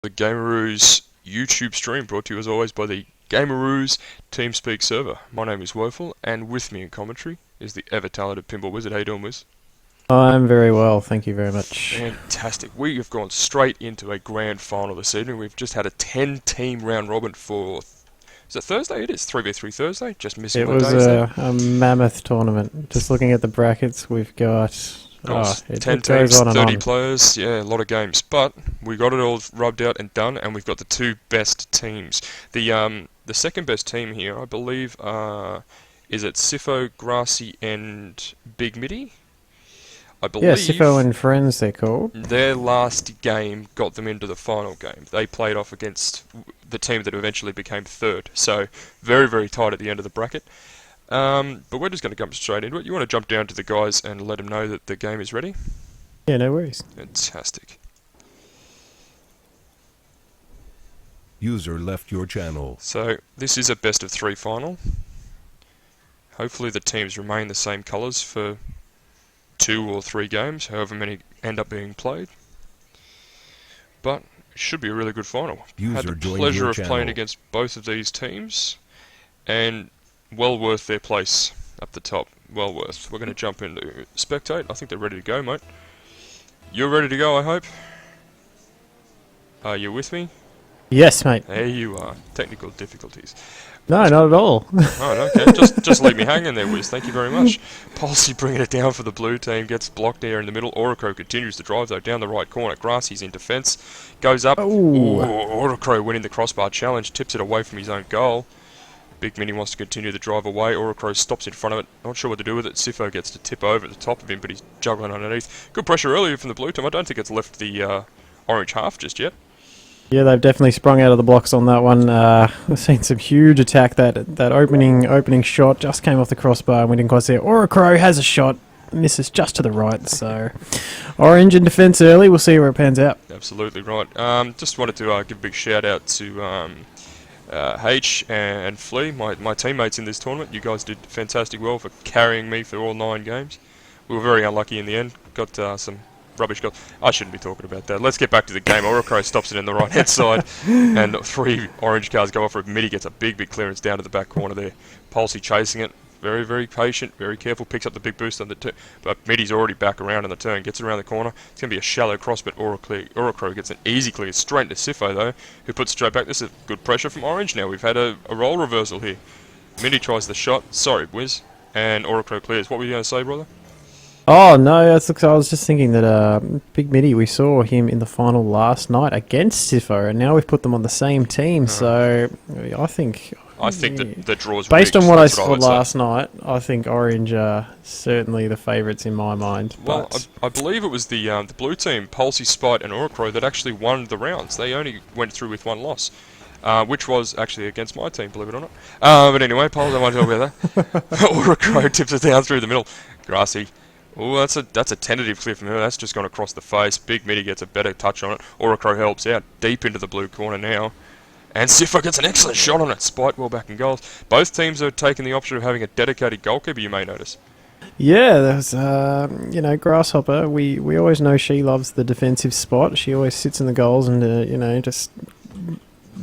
The Gameroos YouTube stream brought to you as always by the Gameroos TeamSpeak server. My name is Woeful, and with me in commentary is the ever-talented Pinball Wizard. How you doing, Wiz? I'm very well, thank you very much. Fantastic. We have gone straight into a grand final this evening. We've just had a 10-team round robin for... Is it Thursday? It is 3v3 Thursday. Just missing It my was days there. a mammoth tournament. Just looking at the brackets, we've got... It 10 it goes teams, on and 30 on. players, yeah, a lot of games. But we got it all rubbed out and done, and we've got the two best teams. The second best team here, I believe, is it Sifo, Grassy, and Big Mitty? I believe Yeah, Sifo and Friends, they're called. their last game got them into the final game. They played off against the team that eventually became third. So very, very tight at the end of the bracket. But we're just going to jump straight into it. You want to jump down to the guys and let them know that the game is ready? Yeah, no worries. Fantastic. User left your channel. So this is a best of three final. Hopefully the teams remain the same colours for 2 or 3 games, however many end up being played. But it should be a really good final. Had the pleasure of playing against both of these teams, and well worth their place up the top. Well worth. We're going to jump into spectate. I think they're ready to go, mate. You're ready to go, I hope. Are you with me? Yes, mate. There you are. Technical difficulties. No, not at all. Oh, okay. Just leave me hanging there, Wiz. Thank you very much. Policy bringing it down for the blue team. Gets blocked there in the middle. Oracro continues to drive, though, down the right corner. Grassy's in defence. Goes up. Ooh. Oracro winning the crossbar challenge. Tips it away from his own goal. Big Mini wants to continue the drive away. Oracro stops in front of it. Not sure what to do with it. Sifo gets to tip over at the top of him, but he's juggling underneath. Good pressure earlier from the blue team. I don't think it's left the orange half just yet. Yeah, they've definitely sprung out of the blocks on that one. We've seen some huge attack. That opening shot just came off the crossbar and we didn't quite see it. Oracro has a shot, misses just to the right. So, orange in defence early. We'll see where it pans out. Absolutely right. Just wanted to give a big shout out to H and Flea, my teammates in this tournament. You guys did fantastic well for carrying me for all 9 games. We were very unlucky in the end. Got some rubbish goals. I shouldn't be talking about that. Let's get back to the game. Oracro stops it in the right hand side, and 3 orange cards go off for it. Mitty gets a big clearance down to the back corner there. Policy chasing it. Very, very patient, very careful, picks up the big boost on the turn, but Mitty's already back around in the turn, gets around the corner. It's going to be a shallow cross, but Oracro gets an easy clear straight into Sifo, though, who puts straight back. This is good pressure from Orange now. We've had a role reversal here. Mitty tries the shot. Sorry, Wiz. And Oracro clears. What were you going to say, brother? Oh no, I was just thinking that Big Mitty, we saw him in the final last night against Sifo, and now we've put them on the same team. So I think that the draw's based rigged, on what I that's saw would say. last night, I think Orange are certainly the favourites in my mind. Well, But I believe it was the blue team, Pulsey, Spite, and Oracro that actually won the rounds. They only went through with 1 loss, which was actually against my team, believe it or not. But anyway, Pulsey, I won't talk about that. Oracro tips it down through the middle. Grassy. Oh, that's a tentative clear from her. That's just gone across the face. Big Mitty gets a better touch on it. Oracro helps out deep into the blue corner now. And Sifo gets an excellent shot on it. Spite well back in goals. Both teams are taking the option of having a dedicated goalkeeper, you may notice. yeah, there's Grasshopper. We always know she loves the defensive spot. She always sits in the goals and just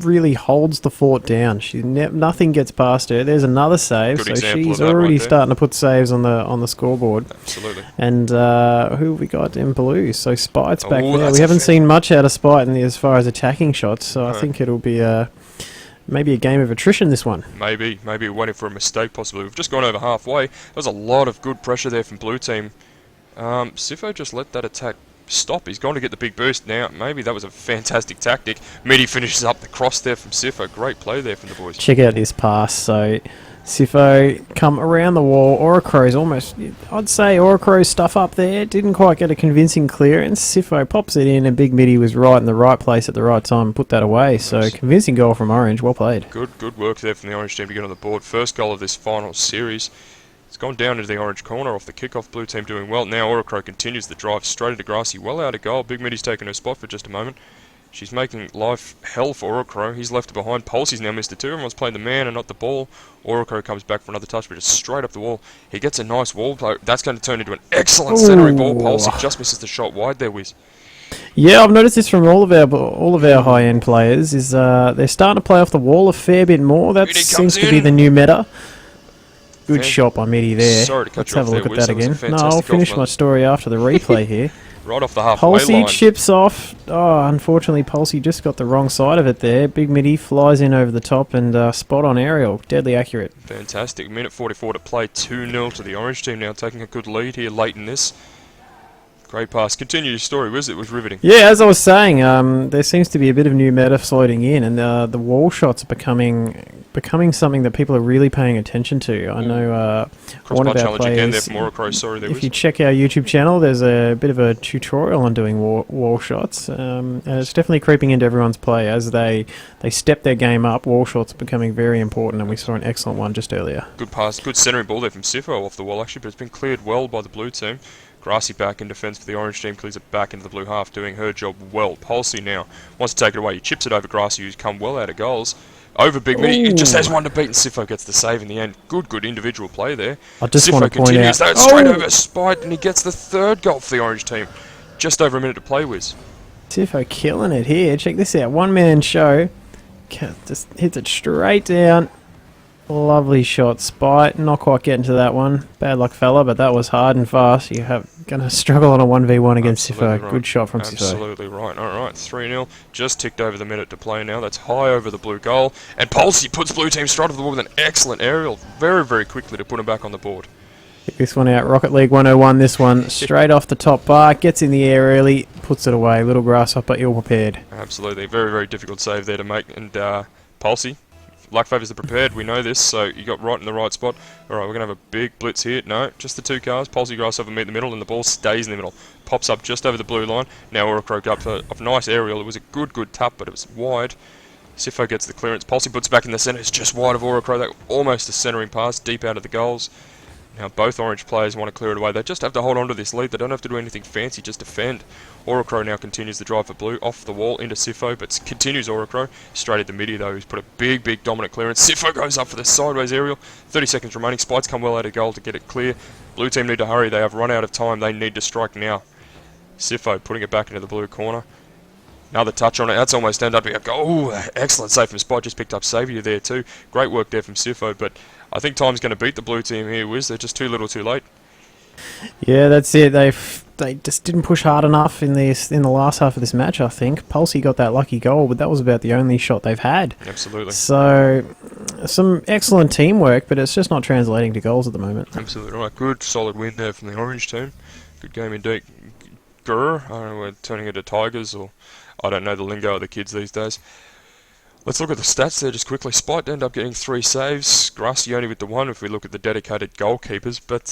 really holds the fort down. Nothing gets past her. There's another save, Good so example she's of that already right there. starting to put saves on the scoreboard. Absolutely. And who have we got in blue? So Spite's back Oh, there. that's We a haven't fair- seen much out of Spite as far as attacking shots, so I No. think it'll be maybe a game of attrition, this one. Maybe we're waiting for a mistake possibly. We've just gone over halfway. There's a lot of good pressure there from blue team. Sifo just let that attack stop. He's gone to get the big boost now. Maybe that was a fantastic tactic. Mitty finishes up the cross there from Sifo. Great play there from the boys. Check out this pass. So Sifo come around the wall. Oracro's almost, I'd say Oracro's stuff up there. Didn't quite get a convincing clearance. Sifo pops it in and Big Mitty was right in the right place at the right time and put that away. So Nice. convincing goal from Orange. Well played. Good work there from the Orange team to get on the board. First goal of this final series. It's gone down into the orange corner off the kickoff. Blue team doing well. Now Oracro continues the drive straight into Grassy. Well out of goal. Big Mitty's taken her spot for just a moment. She's making life hell for Oracro. He's left behind. Pulsey's now missed it too. Everyone's playing the man and not the ball. Oracro comes back for another touch, but it's straight up the wall. He gets a nice wall play. That's going to turn into an excellent centering ball. Ooh. Pulsey just misses the shot wide there, Wiz. Yeah, I've noticed this from all of our high end players. Is they're starting to play off the wall a fair bit more. That Mitty seems comes to be in. the new meta. Good Fan- shot by Mitty there. Sorry to cut Let's you off have a there, look at Wiz. that That was a again. No, I'll fantastic finish golf, my mate. story after the replay here. Right off the halfway Pulsey line. chips off. Oh, unfortunately, Pulsey just got the wrong side of it there. Big Mitty flies in over the top and spot on aerial. Deadly accurate. Fantastic. Minute 44 to play. 2-0 to the Orange team now, taking a good lead here late in this. Great pass. Continue your story, Wiz. It was riveting. Yeah, as I was saying, there seems to be a bit of new meta floating in, and the wall shots are becoming something that people are really paying attention to. I know one Crossbar of our challenge again there players. from Orocro. Sorry, there If was. you check our YouTube channel, there's a bit of a tutorial on doing wall shots, and it's definitely creeping into everyone's play as they step their game up. Wall shots are becoming very important, and we saw an excellent one just earlier. Good pass. Good centering ball there from Sifo off the wall, actually, but it's been cleared well by the blue team. Grassy back in defence for the Orange team, clears it back into the blue half, doing her job well. Pulsey now wants to take it away. He chips it over Grassy, who's come well out of goals. Over Big Mitty, he just has one to beat, and Sifo gets the save in the end. Good individual play there. I just Sifo want to point continues, out. though, straight over Spite, and he gets the third goal for the Orange team. Just over a minute to play, Wiz. Tifo killing it here. Check this out. One man show. Just hits it straight down. Lovely shot. Spite. Not quite getting to that one. Bad luck, fella, but that was hard and fast. You have going to struggle on a 1v1 against Absolutely Tifo. right. Good shot from Tifo. Absolutely right. Alright, 3-0. Just ticked over the minute to play now. That's high over the blue goal. And Pulsey puts blue team straight off the ball with an excellent aerial. Very quickly to put him back on the board. Check this one out. Rocket League 101. This one straight off the top bar. Gets in the air early. Puts it away. Little grasshopper ill prepared. Absolutely. Very difficult save there to make. And Pulsey, luck favours the prepared. We know this, so you got right in the right spot. Alright, we're going to have a big blitz here. No, just the two cars. Pulsey, Grasshopper meet in the middle, and the ball stays in the middle. Pops up just over the blue line. Now Orocro up for a nice aerial. It was a good tap, but it was wide. Sifo gets the clearance. Pulsey puts it back in the centre. It's just wide of Orocro. That almost a centering pass, deep out of the goals. Now both Orange players want to clear it away. They just have to hold on to this lead. They don't have to do anything fancy, just defend. Orocro now continues the drive for blue, off the wall into Sifo, but continues Orocro. Straight at the midi though, who's put a big dominant clearance. Sifo goes up for the sideways aerial. 30 seconds remaining. Spites come well out of goal to get it clear. Blue team need to hurry. They have run out of time. They need to strike now. Sifo putting it back into the blue corner. Another touch on it. That's almost ended up being a goal. Oh, excellent save from Spot. Just picked up Saviour there too. Great work there from Sifo, but I think time's going to beat the blue team here, Wiz. They're just too little too late. Yeah, that's it. They just didn't push hard enough in the last half of this match, I think. Pulsey got that lucky goal, but that was about the only shot they've had. Absolutely. So, some excellent teamwork, but it's just not translating to goals at the moment. Absolutely right. Good solid win there from the Orange team. Good game indeed. Grr. I don't know, we're turning into Tigers, or I don't know the lingo of the kids these days. Let's look at the stats there just quickly. Spite ended up getting 3 saves. Grassy only with the 1 if we look at the dedicated goalkeepers, but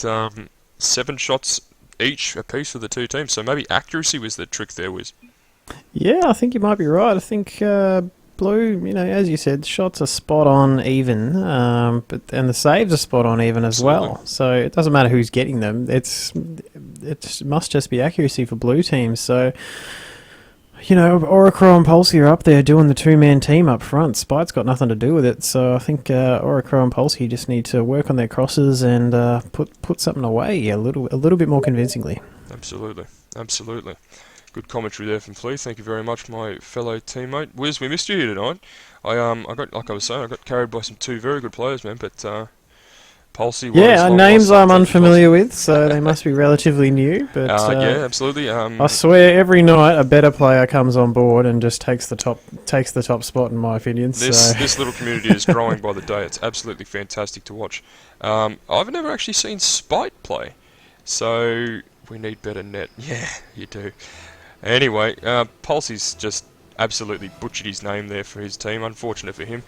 7 shots each apiece for the two teams. So maybe accuracy was the trick there, Wiz. Yeah, I think you might be right. I think Blue, as you said, shots are spot on even, and the saves are spot on even as Absolutely. well. So it doesn't matter who's getting them. It must just be accuracy for Blue teams. So, Orocro and Pulsey are up there doing the two-man team up front. Spite's got nothing to do with it. So I think Orocro and Pulsey just need to work on their crosses and put something away a little bit more convincingly. Absolutely. Good commentary there from Flea. Thank you very much, my fellow teammate. Wiz, we missed you here tonight. I got, like I was saying, I got carried by some 2 very good players, man. But Pulsey. Yeah, names I'm unfamiliar with, so they must be relatively new. But yeah, absolutely. I swear, every night a better player comes on board and just takes the top spot, in my opinion. This little community is growing by the day. It's absolutely fantastic to watch. I've never actually seen Spite play, so we need better net. Yeah, you do. Anyway, Pulsey's just absolutely butchered his name there for his team. Unfortunate for him.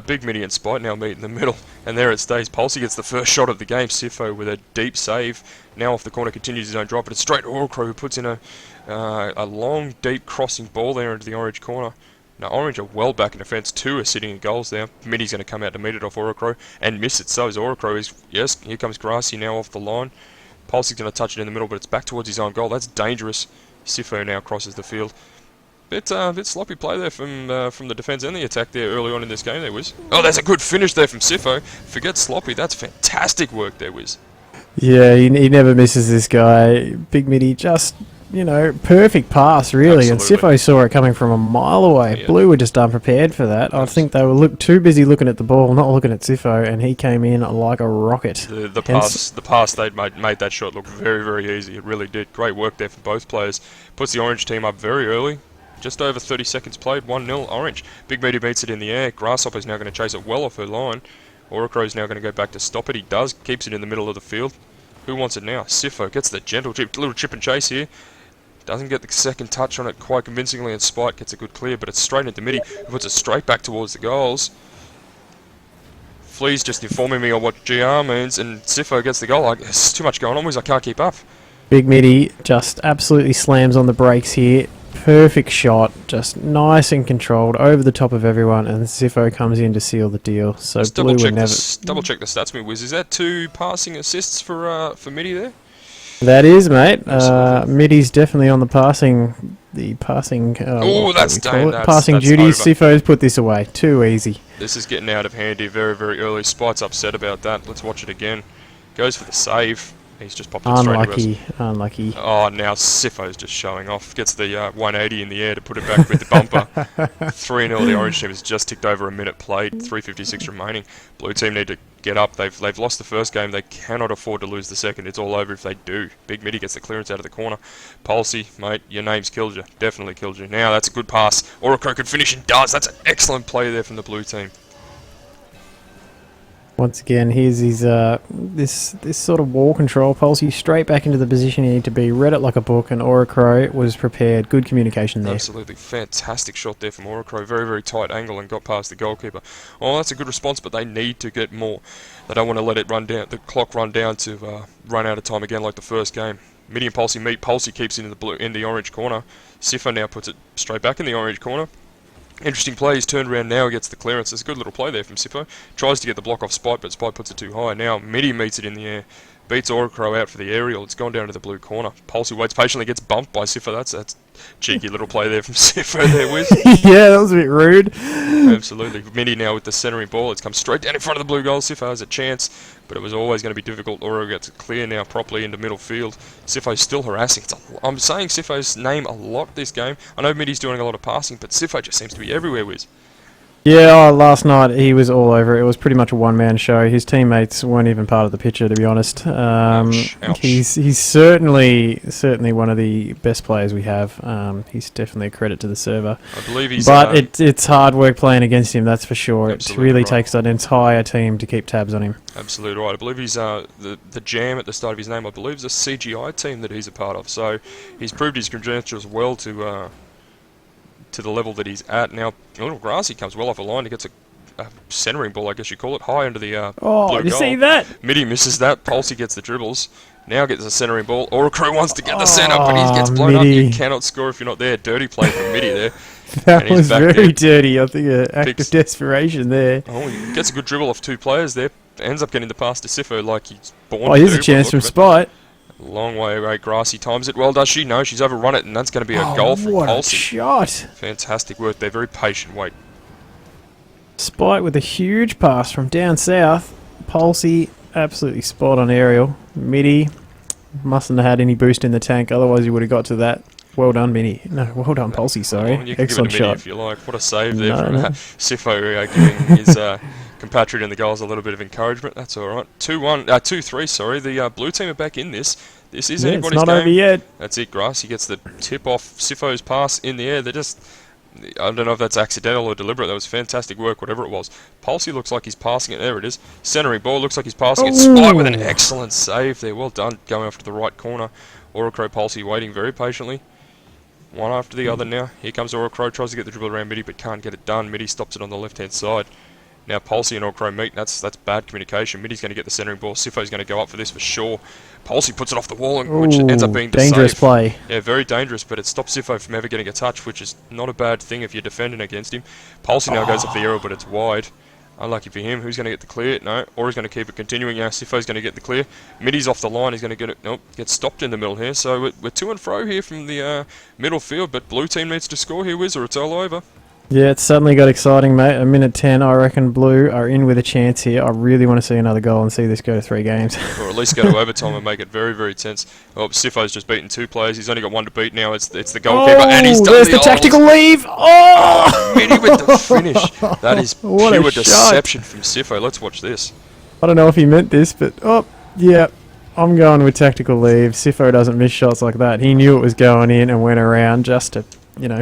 Big Mitty and Spite now meet in the middle, and there it stays. Pulsey gets the first shot of the game. Sifo with a deep save. Now off the corner, continues his own drive, but it's straight to Orocro, who puts in a long, deep crossing ball there into the Orange corner. Now Orange are well back in defence. 2 are sitting in goals there. Mitty's going to come out to meet it off Orocro and miss it. So is Orocro. Yes, here comes Grassy now off the line. Pulsey's going to touch it in the middle, but it's back towards his own goal. That's dangerous. Sifo now crosses the field. Bit sloppy play there from the defence and the attack there early on in this game there, Wiz. Oh, there's a good finish there from Sifo. Forget sloppy. That's fantastic work there, Wiz. Yeah, he never misses, this guy. Big Mitty just you know, perfect pass, really. And Absolutely. Sifo saw it coming from a mile away. Yeah. Blue were just unprepared for that. I think they were too busy looking at the ball, not looking at Sifo, and he came in like a rocket. The Hence- pass they'd made that shot look very, very easy. It really did. Great work there for both players. Puts the orange team up very early. Just over 30 seconds played, 1-0 orange. Big Meaty beats it in the air. Grasshopper's now going to chase it well off her line. Oracro's now going to go back to stop it. He does. Keeps it in the middle of the field. Who wants it now? Sifo gets the gentle chip, little chip and chase here. Doesn't get the second touch on it quite convincingly, and Spite gets a good clear, but it's straight into Mitty, who puts it straight back towards the goals. Flea's just informing me on what GR means, and Sifo gets the goal. Like, there's too much going on, Wiz, I can't keep up. Big Mitty just absolutely slams on the brakes here. Perfect shot, just nice and controlled over the top of everyone, and Sifo comes in to seal the deal. So Just Blue would never. double check the stats, me Wiz. Is that 2 passing assists for Mitty there? That is, mate. Absolutely. Mitty's definitely on the passing. The passing. Oh, what that's do we call it? dang, Passing that's duties. over. Sifo's put this away. Too easy. This is getting out of hand here very, very early. Spite's upset about that. Let's watch it again. Goes for the save. He's just popped it straight into us. Unlucky. Unlucky. Oh, now Sifo's just showing off. Gets the 180 in the air to put it back with the bumper. 3-0. The orange team has just ticked over a minute played. 3:56 remaining. Blue team need to get up. They've lost the first game. They cannot afford to lose the second. It's all over if they do. Big Mitty gets the clearance out of the corner. Palsy, mate, your name's killed you. Definitely killed you. Now that's a good pass. Oracro could finish and does. That's an excellent play there from the blue team. Once again, here's his this sort of wall control pulse. Straight back into the position you need to be. Read it like a book, and Oracro was prepared. Good communication there. Absolutely fantastic shot there from Oracro. Very, very tight angle and got past the goalkeeper. Oh, that's a good response, but they need to get more. They don't want to let it run down, the clock run down to run out of time again like the first game. Mitty and Palsy meet. Palsy keeps it in the orange corner. Sifo now puts it straight back in the orange corner. Interesting play, he's turned around now, gets the clearance. It's a good little play there from Sifo. Tries to get the block off Spite, but Spite puts it too high. Now Mitty meets it in the air. Beats Oracro out for the aerial. It's gone down to the blue corner. Palsy waits patiently, gets bumped by Sifo. That's cheeky little play there from Sifo there, Wiz. Yeah, that was a bit rude. Absolutely. Mitty now with the centering ball. It's come straight down in front of the blue goal. Sifo has a chance, but it was always going to be difficult. Oracro gets it clear now properly into middle field. Sifo's still harassing. I'm saying Sifo's name a lot this game. I know Mitty's doing a lot of passing, but Sifo just seems to be everywhere, Wiz. Yeah, last night he was all over it. It was pretty much a one-man show. His teammates weren't even part of the picture, to be honest. Ouch. He's certainly one of the best players we have. He's definitely a credit to the server. I believe he's... But it's hard work playing against him, that's for sure. It Absolutely really right. takes an entire team to keep tabs on him. Absolutely right. I believe he's the jam at the start of his name. I believe is a CGI team that he's a part of. So he's proved his credentials well to the level that he's at. Now, a little grassy comes well off a line. He gets a centering ball, I guess you call it, high into the blue you goal. see that? Mitty misses that. Palsy gets the dribbles. Now gets a centering ball. Oracro wants to get the centre, but he gets blown up. Mitty. You cannot score if you're not there. Dirty play from Mitty there. That And he's was back very there. dirty. I think an act Picks- of desperation there. Oh, he gets a good dribble off 2 players there. Ends up getting the pass to Sifo like he's born Oh, to here's do a chance by from the look of it. Spite. Long way away. Grassy times it well, does she? No, she's overrun it, and that's going to be a goal from what a Palsy. shot. Fantastic work there. Very patient wait. Spite with a huge pass from down south. Palsy, absolutely spot on aerial. Mitty mustn't have had any boost in the tank, otherwise he would have got to that. Well done, Mitty. No, well done, Palsy, sorry. Oh, you can Excellent give it to Mitty shot. if you like. What a save there No, from no. Sifo, giving his compatriot in the goals a little bit of encouragement. That's all right. 2-3. Sorry, the blue team are back in this. This is Yeah, it's anybody's not game. over yet. That's it. Grassy gets the tip off Sifo's pass in the air. They're just... I don't know if that's accidental or deliberate. That was fantastic work, whatever it was. Palsy looks like he's passing it. There it is. Centering ball looks like he's passing it. Spite with an excellent save there. Well done. Going off to the right corner. Oracro Palsy waiting very patiently. One after the other now. Here comes Oracro. Tries to get the dribble around Mitty, but can't get it done. Mitty stops it on the left-hand side. Now Palsy and Oracro meet. That's bad communication. Mitty's going to get the centering ball. Sifo's going to go up for this for sure. Palsy puts it off the wall, which ends up being dangerous safe. play. Yeah, very dangerous, but it stops Sifo from ever getting a touch, which is not a bad thing if you're defending against him. Palsy now goes up the arrow, but it's wide. Unlucky for him. Who's going to get the clear? No. Or he's going to keep it continuing. Now Sifo's going to get the clear. Mitty's off the line. He's going to get it. Nope. Gets stopped in the middle here. So we're to and fro here from the middle field, but blue team needs to score here, Wiz, or it's all over. Yeah, it's suddenly got exciting, mate. A minute 10, I reckon Blue are in with a chance here. I really want to see another goal and see this go to 3 games. Or at least go to overtime and make it very, very tense. Oh, Sifo's just beaten 2 players. He's only got 1 to beat now. It's the goalkeeper, and he's done there's the the tactical leave! Oh, Oh! Mini with the finish. That is What a pure shot. deception from Sifo. Let's watch this. I don't know if he meant this, but yeah, I'm going with tactical leave. Sifo doesn't miss shots like that. He knew it was going in and went around just to,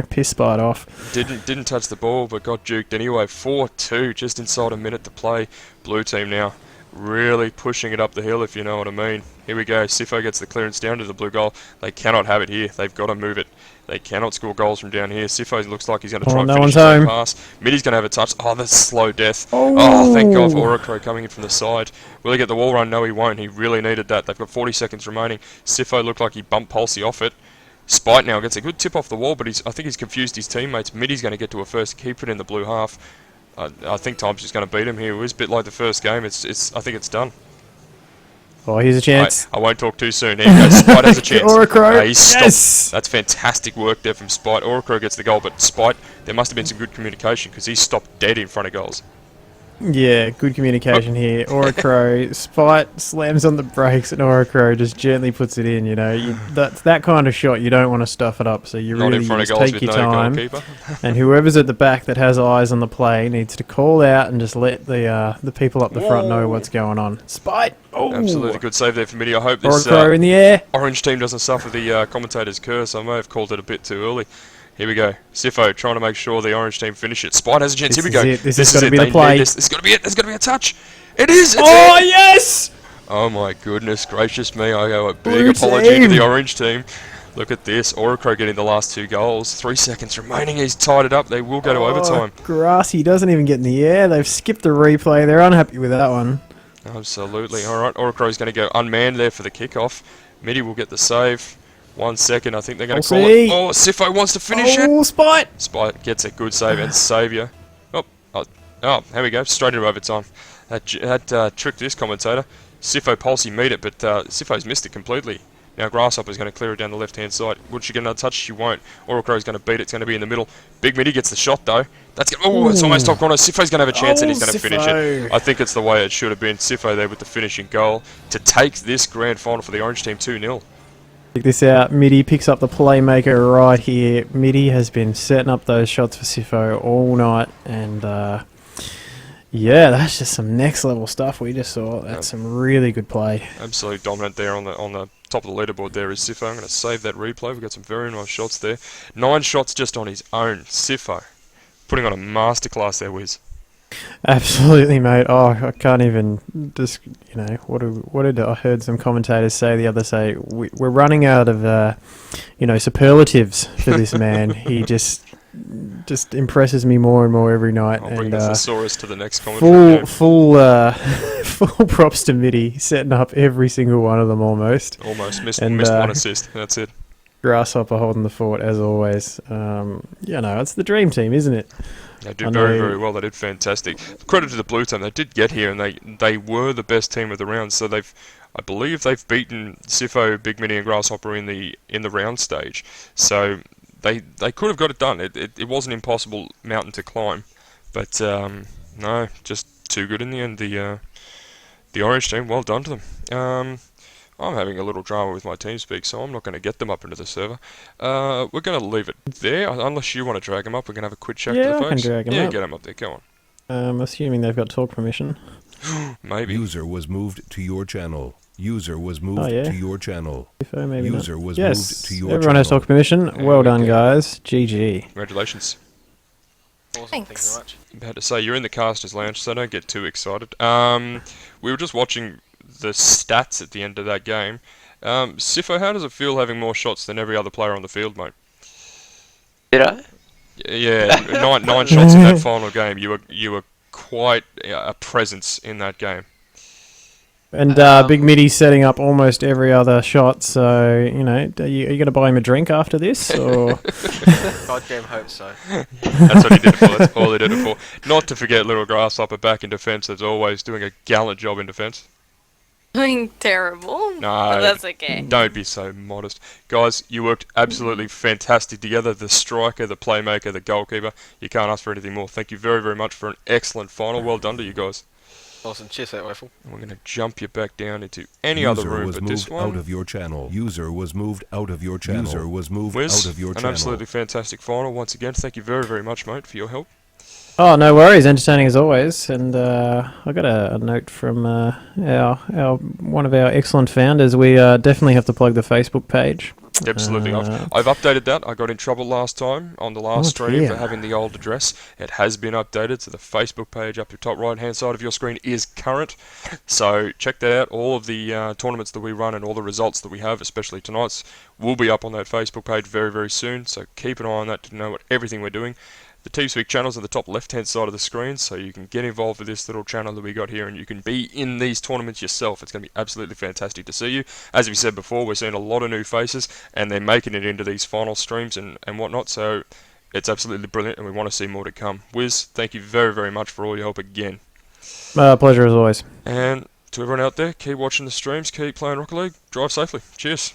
piss Spite off. Didn't touch the ball, but got juked anyway. 4-2, just inside a minute to play. Blue team now really pushing it up the hill, if you know what I mean. Here we go. Sifo gets the clearance down to the blue goal. They cannot have it here. They've got to move it. They cannot score goals from down here. Sifo looks like he's going to try and no finish one's his own home. pass. Middy's going to have a touch. Oh, that's slow death. Oh. Thank God for Oracro coming in from the side. Will he get the wall run? No, he won't. He really needed that. They've got 40 seconds remaining. Sifo looked like he bumped Pulsey off it. Spite now gets a good tip off the wall, but I think he's confused his teammates. Middy's going to get to a first, keep it in the blue half. I think Time's just going to beat him here. It was a bit like the first game. I think it's done. Oh, here's a chance. I won't talk too soon. Here you go. Spite has a chance. Oracro. He's stopped. Yes. That's fantastic work there from Spite. Oracro gets the goal, but Spite, there must have been some good communication because he stopped dead in front of goals. Yeah, good communication here. Oracro, Spite slams on the brakes and Oracro just gently puts it in, That's that kind of shot, you don't want to stuff it up, so you Not really in front of just goals take with your no time. goalkeeper. And whoever's at the back that has eyes on the play needs to call out and just let the people up the front know what's going on. Spite! Oh! Absolutely good save there for Middy. I hope this Oracro in the air. orange team doesn't suffer the commentator's curse. I may have called it a bit too early. Here we go. Sifo trying to make sure the orange team finish it. Spite has a chance. Here we go. This has got to be the play. This has got to be it. There's got to be a touch. It is. It's Oh, it. yes! Oh my goodness gracious me. I owe a big Blue apology to team. the orange team. Look at this. Oracro getting the last 2 goals. 3 seconds remaining. He's tied it up. They will go to overtime. Grassy doesn't even get in the air. They've skipped the replay. They're unhappy with that one. Absolutely. All right. Oracro's going to go unmanned there for the kickoff. Middy will get the save. 1 second. I think they're going to call it. Oh, Sifo wants to finish it. Oh, Spite! Spite gets a good save and saviour. Oh, here we go. Straight into overtime. That tricked this commentator. Sifo Pulsey meet it, but Sifo's missed it completely. Now Grasshopper's going to clear it down the left-hand side. Would she get another touch? She won't. Oracro's going to beat it. It's going to be in the middle. Big Middy gets the shot, though. It's almost top corner. Sifo's going to have a chance and he's going to finish it. I think it's the way it should have been. Sifo there with the finishing goal to take this grand final for the Orange team 2-0. Check this out. Middy picks up the playmaker right here. Middy has been setting up those shots for Sifo all night, and yeah, that's just some next level stuff we just saw. That's some really good play. Absolutely dominant there on the top of the leaderboard there is Sifo. I'm going to save that replay. We've got some very nice shots there. 9 shots just on his own. Sifo putting on a masterclass there, Wiz. Absolutely, mate. Oh, I can't even just, what did I heard some commentators say the other day? We're running out of, superlatives for this man. He just impresses me more and more every night. I'll bring the thesaurus to the next Full, commentary game. full props to Middy, setting up every single one of them almost. Almost missed 1 assist. That's it. Grasshopper holding the fort as always. It's the dream team, isn't it? They did very, very well. They did fantastic. Credit to the blue team. They did get here, and they were the best team of the round. So I believe they've beaten Sifo, Big Mini, and Grasshopper in the round stage. So they could have got it done. It was an impossible mountain to climb, but no, just too good in the end. The orange team, well done to them. I'm having a little drama with my TeamSpeak, so I'm not going to get them up into the server. We're going to leave it there, unless you want to drag them up. We're going to have a quick chat to the folks. I can drag them up. Yeah, get them up there. Go on. Assuming they've got talk permission. Maybe. User was moved to your channel. User was moved to your channel. Maybe User not. was Yes, moved to your everyone has channel. talk permission. There Well we done, go. guys. GG. Congratulations. Awesome, Thanks. thank you very much. I'm about to say, you're in the casters lounge, so don't get too excited. We were just watching the stats at the end of that game. Sifo, how does it feel having more shots than every other player on the field, mate? Did I? Yeah, nine shots in that final game. You were quite a presence in that game. And Big Middy's setting up almost every other shot, so, are you going to buy him a drink after this? Or God damn hope so. That's what he did it for. That's all he did it for. Not to forget little Grasshopper back in defence, as always, doing a gallant job in defence. Doing terrible. No, But that's okay. don't be so modest. Guys, you worked absolutely fantastic together. The striker, the playmaker, the goalkeeper. You can't ask for anything more. Thank you very, very much for an excellent final. Well done to you guys. Awesome. Cheers, that rifle. And we're going to jump you back down into any other room but this one. Out of your channel. User was moved out of your channel. User was moved Wiz, out of your an channel. absolutely fantastic final. Once again, thank you very, very much, mate, for your help. Oh, no worries. Entertaining as always. And I got a note from our one of our excellent founders. We definitely have to plug the Facebook page. Absolutely. I've updated that. I got in trouble last time on the last stream for having the old address. It has been updated, so the Facebook page up your top right-hand side of your screen is current. So check that out. All of the tournaments that we run and all the results that we have, especially tonight's, will be up on that Facebook page very, very soon. So keep an eye on that to know everything we're doing. The TeamSpeak channel's at the top left-hand side of the screen, so you can get involved with this little channel that we got here, and you can be in these tournaments yourself. It's going to be absolutely fantastic to see you. As we said before, we're seeing a lot of new faces, and they're making it into these final streams and whatnot, so it's absolutely brilliant, and we want to see more to come. Wiz, thank you very, very much for all your help again. Pleasure as always. And to everyone out there, keep watching the streams, keep playing Rocket League, drive safely. Cheers.